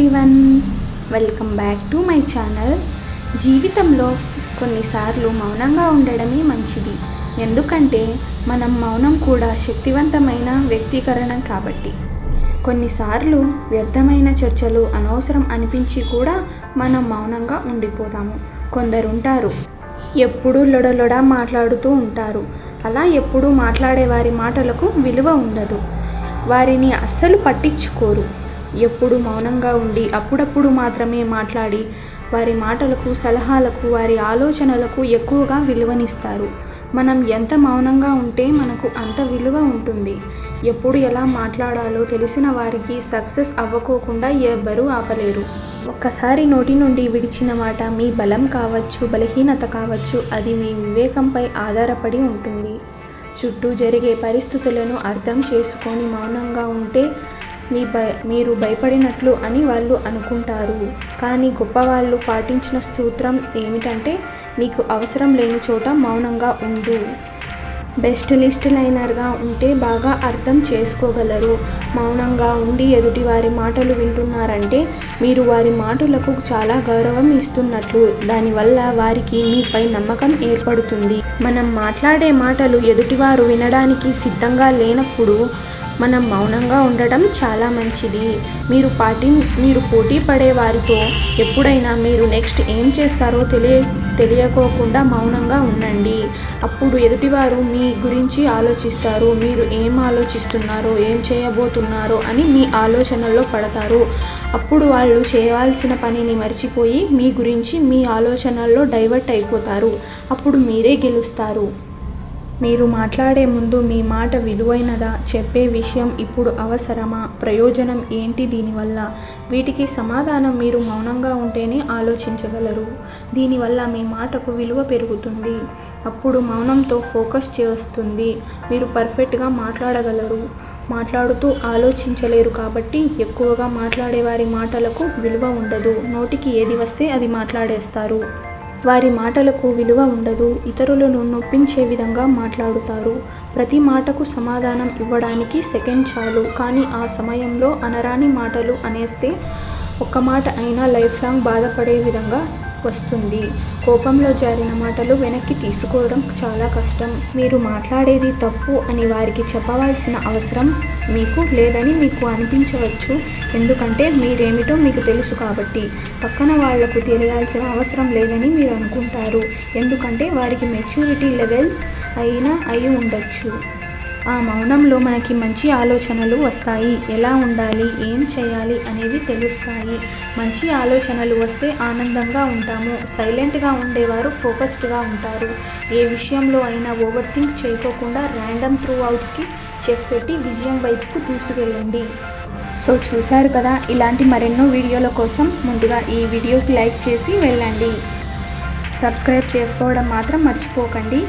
Everyone, welcome back to my channel. జీవితంలో కొన్నిసార్లు మౌనంగా ఉండడమే మంచిది. ఎందుకంటే మనం మౌనం కూడా శక్తివంతమైన వ్యక్తీకరణ కాబట్టి. కొన్నిసార్లు వ్యర్థమైన చర్చలు అనవసరం అనిపించి కూడా మనం మౌనంగా ఉండిపోతాము. కొందరుంటారు, ఎప్పుడూ లొడలొడ మాట్లాడుతూ ఉంటారు. అలా ఎప్పుడూ మాట్లాడే వారి మాటలకు విలువ ఉండదు. వారిని అస్సలు పట్టించుకోరు. ఎప్పుడు మౌనంగా ఉండి అప్పుడప్పుడు మాత్రమే మాట్లాడి వారి మాటలకు, సలహాలకు, వారి ఆలోచనలకు ఎక్కువగా విలువనిస్తారు. మనం ఎంత మౌనంగా ఉంటే మనకు అంత విలువ ఉంటుంది. ఎప్పుడు ఎలా మాట్లాడాలో తెలిసిన వారికి సక్సెస్ అవ్వకోకుండా ఎవ్వరూ ఆపలేరు. ఒక్కసారి నోటి నుండి విడిచిన మాట మీ బలం కావచ్చు, బలహీనత కావచ్చు, అది మీ వివేకంపై ఆధారపడి ఉంటుంది. చుట్టూ జరిగే పరిస్థితులను అర్థం చేసుకొని మౌనంగా ఉంటే మీరు భయపడినట్లు అని వాళ్ళు అనుకుంటారు. కానీ గొప్పవాళ్ళు పాటించిన సూత్రం ఏమిటంటే, నీకు అవసరం లేని చోట మౌనంగా ఉండు. బెస్ట్ లిస్ట్ లైనర్గా ఉంటే బాగా అర్థం చేసుకోగలరు. మౌనంగా ఉండి ఎదుటి వారి మాటలు వింటున్నారంటే మీరు వారి మాటలకు చాలా గౌరవం ఇస్తున్నట్లు. దానివల్ల వారికి మీపై నమ్మకం ఏర్పడుతుంది. మనం మాట్లాడే మాటలు ఎదుటివారు వినడానికి సిద్ధంగా లేనప్పుడు మనం మౌనంగా ఉండడం చాలా మంచిది. మీరు పోటీ పడే వారితో ఎప్పుడైనా మీరు నెక్స్ట్ ఏం చేస్తారో తెలియకోకుండా మౌనంగా ఉండండి. అప్పుడు ఎదుటివారు మీ గురించి ఆలోచిస్తారు. మీరు ఏం ఆలోచిస్తున్నారో, ఏం చేయబోతున్నారో అని మీ ఆలోచనల్లో పడతారు. అప్పుడు వాళ్ళు చేయవలసిన పనిని మర్చిపోయి మీ గురించి మీ ఆలోచనల్లో డైవర్ట్ అయిపోతారు. అప్పుడు మీరే గెలుస్తారు. మీరు మాట్లాడే ముందు మీ మాట విలువైనదా, చెప్పే విషయం ఇప్పుడు అవసరమా, ప్రయోజనం ఏంటి దీనివల్ల, వీటికి సమాధానం మీరు మౌనంగా ఉంటేనే ఆలోచించగలరు. దీనివల్ల మీ మాటకు విలువ పెరుగుతుంది. అప్పుడు మౌనంతో ఫోకస్ చేస్తుంది. మీరు పర్ఫెక్ట్గా మాట్లాడగలరు. మాట్లాడుతూ ఆలోచించలేరు కాబట్టి ఎక్కువగా మాట్లాడే వారి మాటలకు విలువ ఉండదు. నోటికి ఏది వస్తే అది మాట్లాడేస్తారు. వారి మాటలకు విలువ ఉండదు. ఇతరులను నొప్పించే విధంగా మాట్లాడుతారు. ప్రతి మాటకు సమాధానం ఇవ్వడానికి సెకండ్ చాలు. కానీ ఆ సమయంలో అనరాని మాటలు అనేస్తే ఒక్క మాట అయినా లైఫ్ లాంగ్ బాధపడే విధంగా వస్తుంది. కోపంలో జారిన మాటలు వెనక్కి తీసుకోవడం చాలా కష్టం. మీరు మాట్లాడేది తప్పు అని వారికి చెప్పవలసిన అవసరం మీకు లేదని మీకు అనిపించవచ్చు. ఎందుకంటే మీరేమిటో మీకు తెలుసు కాబట్టి. పక్కన వాళ్లకు తెలియాల్సిన అవసరం లేదని మీరు అనుకుంటారు. ఎందుకంటే వారికి మెచ్యూరిటీ లెవెల్స్ అయి ఉండొచ్చు. ఆ మౌనంలో మనకి మంచి ఆలోచనలు వస్తాయి. ఎలా ఉండాలి, ఏం చేయాలి అనేవి తెలుస్తాయి. మంచి ఆలోచనలు వస్తే ఆనందంగా ఉంటాము. సైలెంట్గా ఉండేవారు ఫోకస్డ్గా ఉంటారు. ఏ విషయంలో అయినా ఓవర్ థింక్ చేయకోకుండా ర్యాండమ్ త్రూ అవుట్స్కి చెక్ పెట్టి విజయం వైపుకు దూసుకెళ్ళండి. సో చూశారు కదా, ఇలాంటి మరెన్నో వీడియోల కోసం ముందుగా ఈ వీడియోకి లైక్ చేసి వెళ్ళండి. సబ్స్క్రైబ్ చేసుకోవడం మాత్రం మర్చిపోకండి.